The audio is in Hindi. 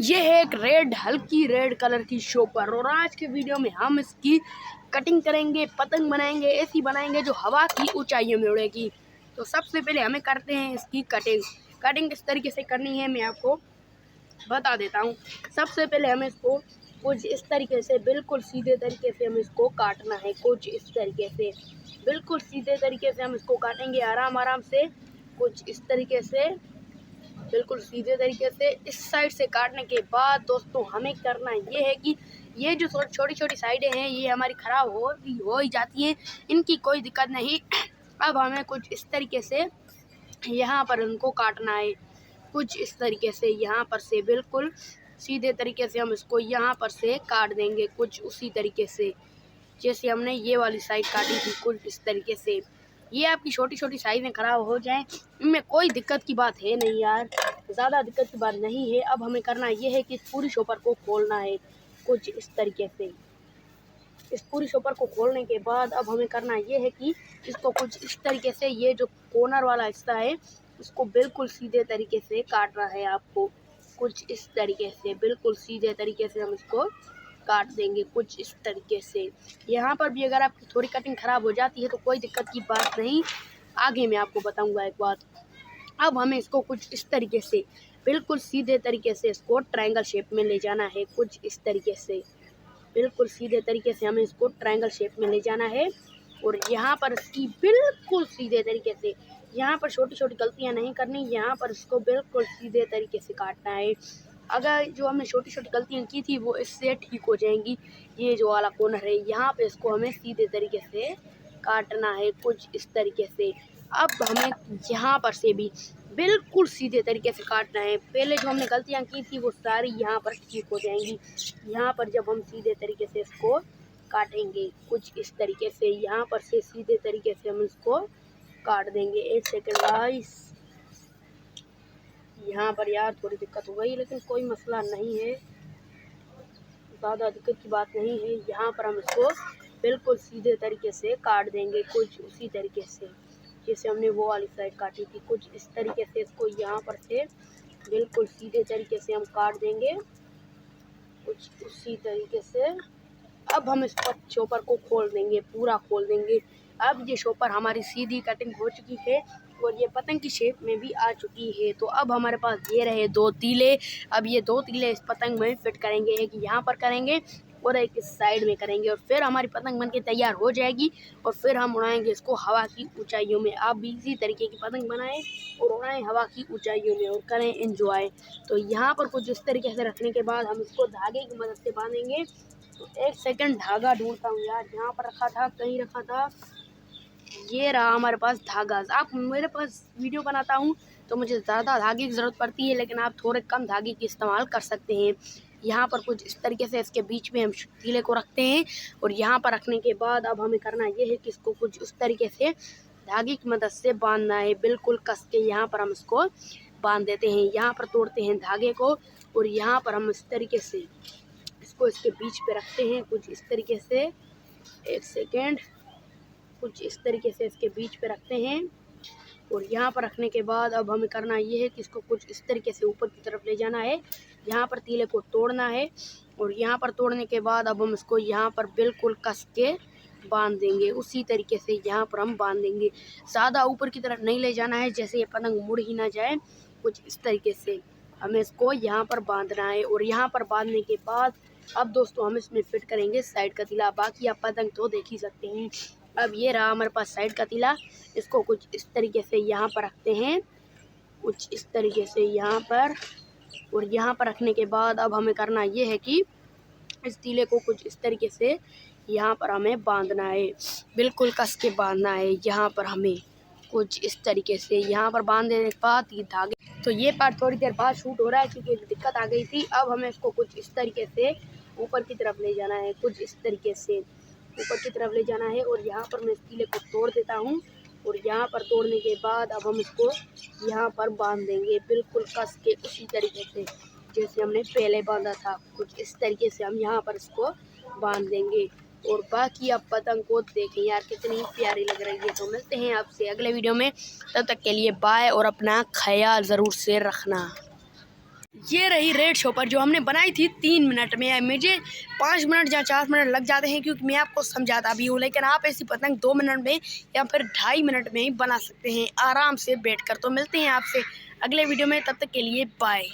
ये है एक हल्की रेड कलर की शॉपर और आज के वीडियो में हम इसकी कटिंग करेंगे, पतंग बनाएंगे, ऐसी बनाएंगे जो हवा की ऊंचाइयों में उड़ेगी। तो सबसे पहले हमें करते हैं इसकी कटिंग किस तरीके से करनी है मैं आपको बता देता हूँ। सबसे पहले हमें इसको कुछ इस तरीके से बिल्कुल सीधे तरीके से हमें इसको काटना है। कुछ इस तरीके से बिल्कुल सीधे तरीके से हम इसको काटेंगे आराम से। कुछ इस तरीके से बिल्कुल सीधे तरीके से इस साइड से काटने के बाद दोस्तों हमें करना ये है कि ये जो छोटी छोटी साइडें हैं ये हमारी ख़राब हो ही जाती हैं, इनकी कोई दिक्कत नहीं। अब हमें कुछ इस तरीके से यहाँ पर उनको काटना है। कुछ इस तरीके से यहाँ पर से बिल्कुल सीधे तरीके से हम इसको यहाँ पर से काट देंगे। कुछ उसी तरीके से जैसे हमने ये वाली साइड काटी थी, कुछ इस तरीके से। ये आपकी छोटी छोटी साइज़ें ख़राब हो जाएं, इनमें कोई दिक्कत की बात है नहीं यार, ज़्यादा दिक्कत की बात नहीं है। अब हमें करना ये है कि इस पूरी शॉपर को खोलना है कुछ इस तरीके से। इस पूरी शॉपर को खोलने के बाद अब हमें करना ये है कि इसको कुछ इस तरीके से ये जो कॉर्नर वाला हिस्सा है इसको बिल्कुल सीधे तरीके से काटना है आपको। कुछ इस तरीके से बिल्कुल सीधे तरीके से हम इसको काट देंगे कुछ इस तरीके से। यहाँ पर भी अगर आपकी थोड़ी कटिंग ख़राब हो जाती है तो कोई दिक्कत की बात नहीं, आगे मैं आपको बताऊंगा एक बात। अब हमें इसको कुछ इस तरीके से बिल्कुल सीधे तरीके से इसको ट्रायंगल शेप में ले जाना है। कुछ इस तरीके से बिल्कुल सीधे तरीके से हमें इसको ट्रायंगल शेप में ले जाना है और यहाँ पर इसकी बिल्कुल सीधे तरीके से, यहाँ पर छोटी छोटी गलतियाँ नहीं करनी, यहाँ पर इसको बिल्कुल सीधे तरीके से काटना है। अगर जो हमने छोटी छोटी गलतियाँ की थी वो इससे ठीक हो जाएंगी। ये जो वाला कॉर्नर है यहाँ पे इसको हमें सीधे तरीके से काटना है कुछ इस तरीके से। अब हमें यहाँ पर से भी बिल्कुल सीधे तरीके से काटना है। पहले जो हमने गलतियाँ की थी वो सारी यहाँ पर ठीक हो जाएंगी। यहाँ पर जब हम सीधे तरीके से इसको काटेंगे कुछ इस तरीके से, यहाँ पर से सीधे तरीके से हम इसको काट देंगे। एक सेकंड गाइस, यहाँ पर यार थोड़ी दिक्कत हो गई लेकिन कोई मसला नहीं है, ज़्यादा दिक्कत की बात नहीं है। यहाँ पर हम इसको बिल्कुल सीधे तरीके से काट देंगे कुछ उसी तरीके से जैसे हमने वो वाली साइड काटी थी। कुछ इस तरीके से इसको यहाँ पर से बिल्कुल सीधे तरीके से हम काट देंगे कुछ उसी तरीके से। अब हम इस शॉपर को खोल देंगे, पूरा खोल देंगे। अब ये शॉपर हमारी सीधी कटिंग हो चुकी है और ये पतंग की शेप में भी आ चुकी है। तो अब हमारे पास ये रहे दो तीले। अब ये दो तीले इस पतंग में फिट करेंगे, एक यहाँ पर करेंगे और एक इस साइड में करेंगे और फिर हमारी पतंग बनके तैयार हो जाएगी और फिर हम उड़ाएंगे इसको हवा की ऊंचाइयों में। आप भी इसी तरीके की पतंग बनाएं और उड़ाएं हवा की ऊंचाइयों में और करें एंजॉय। तो यहाँ पर कुछ इस तरीके से रखने के बाद हम इसको धागे की मदद से बांधेंगे। तो एक सेकंड धागा ढूंढता हूँ यार, यहाँ पर रखा था, कहीं रखा था, ये रहा हमारे पास धागा। आप मेरे पास वीडियो बनाता हूँ तो मुझे ज़्यादा धागे की ज़रूरत पड़ती है लेकिन आप थोड़े कम धागे की इस्तेमाल कर सकते हैं। यहाँ पर कुछ इस तरीके से इसके बीच में हम तीले को रखते हैं और यहाँ पर रखने के बाद अब हमें करना ये है कि इसको कुछ इस तरीके से धागे की मदद से बांधना है। बिल्कुल कस के यहाँ पर हम इसको बांध देते हैं। यहाँ पर तोड़ते हैं धागे को और यहाँ पर हम इस तरीके से इसको इसके बीच पे रखते हैं कुछ इस तरीके से। एक सेकेंड, कुछ इस तरीके से इसके बीच पे रखते हैं और यहाँ पर रखने के बाद अब हमें करना ये है कि इसको कुछ इस तरीके से ऊपर की तरफ ले जाना है। यहाँ पर तीले को तोड़ना है और यहाँ पर तोड़ने के बाद अब हम इसको यहाँ पर बिल्कुल कस के बांध देंगे। उसी तरीके से यहाँ पर हम बांध देंगे, ज़्यादा ऊपर की तरफ नहीं ले जाना है जैसे ये पतंग मुड़ ही ना जाए। कुछ इस तरीके से हमें इसको यहाँ पर बांधना है और यहाँ पर बांधने के बाद अब दोस्तों हम इसमें फिट करेंगे साइड का तीला। बाकी आप पतंग तो देख ही सकते हैं। अब ये रहा हमारे पास साइड का तीला, इसको कुछ इस तरीके से यहाँ पर रखते हैं कुछ इस तरीके से यहाँ पर और यहाँ पर रखने के बाद अब हमें करना ये है कि इस तीले को कुछ इस तरीके से यहाँ पर हमें बांधना है, बिल्कुल कस के बांधना है। यहाँ पर हमें कुछ इस तरीके से यहाँ पर बांध देने के बाद ये धागे, तो ये पार्ट थोड़ी देर बाद शूट हो रहा है क्योंकि दिक्कत आ गई थी। अब हमें इसको कुछ इस तरीके से ऊपर की तरफ ले जाना है, कुछ इस तरीके से ऊपर की तरफ ले जाना है और यहाँ पर मैं इस तीले को तोड़ देता हूँ और यहाँ पर तोड़ने के बाद अब हम इसको यहाँ पर बांध देंगे बिल्कुल कस के उसी तरीके से जैसे हमने पहले बांधा था। कुछ इस तरीके से हम यहाँ पर इसको बांध देंगे और बाकी आप पतंग को देखें यार कितनी प्यारी लग रही है। तो मिलते हैं आपसे अगले वीडियो में, तब तक के लिए बाय और अपना ख्याल ज़रूर से रखना। ये रही रेड शॉपर जो हमने बनाई थी 3 मिनट में। मुझे 5 मिनट या 4 मिनट लग जाते हैं क्योंकि मैं आपको समझाता भी हूँ, लेकिन आप ऐसी पतंग 2 मिनट में या फिर 2.5 मिनट में ही बना सकते हैं आराम से बैठकर। तो मिलते हैं आपसे अगले वीडियो में, तब तक के लिए बाय।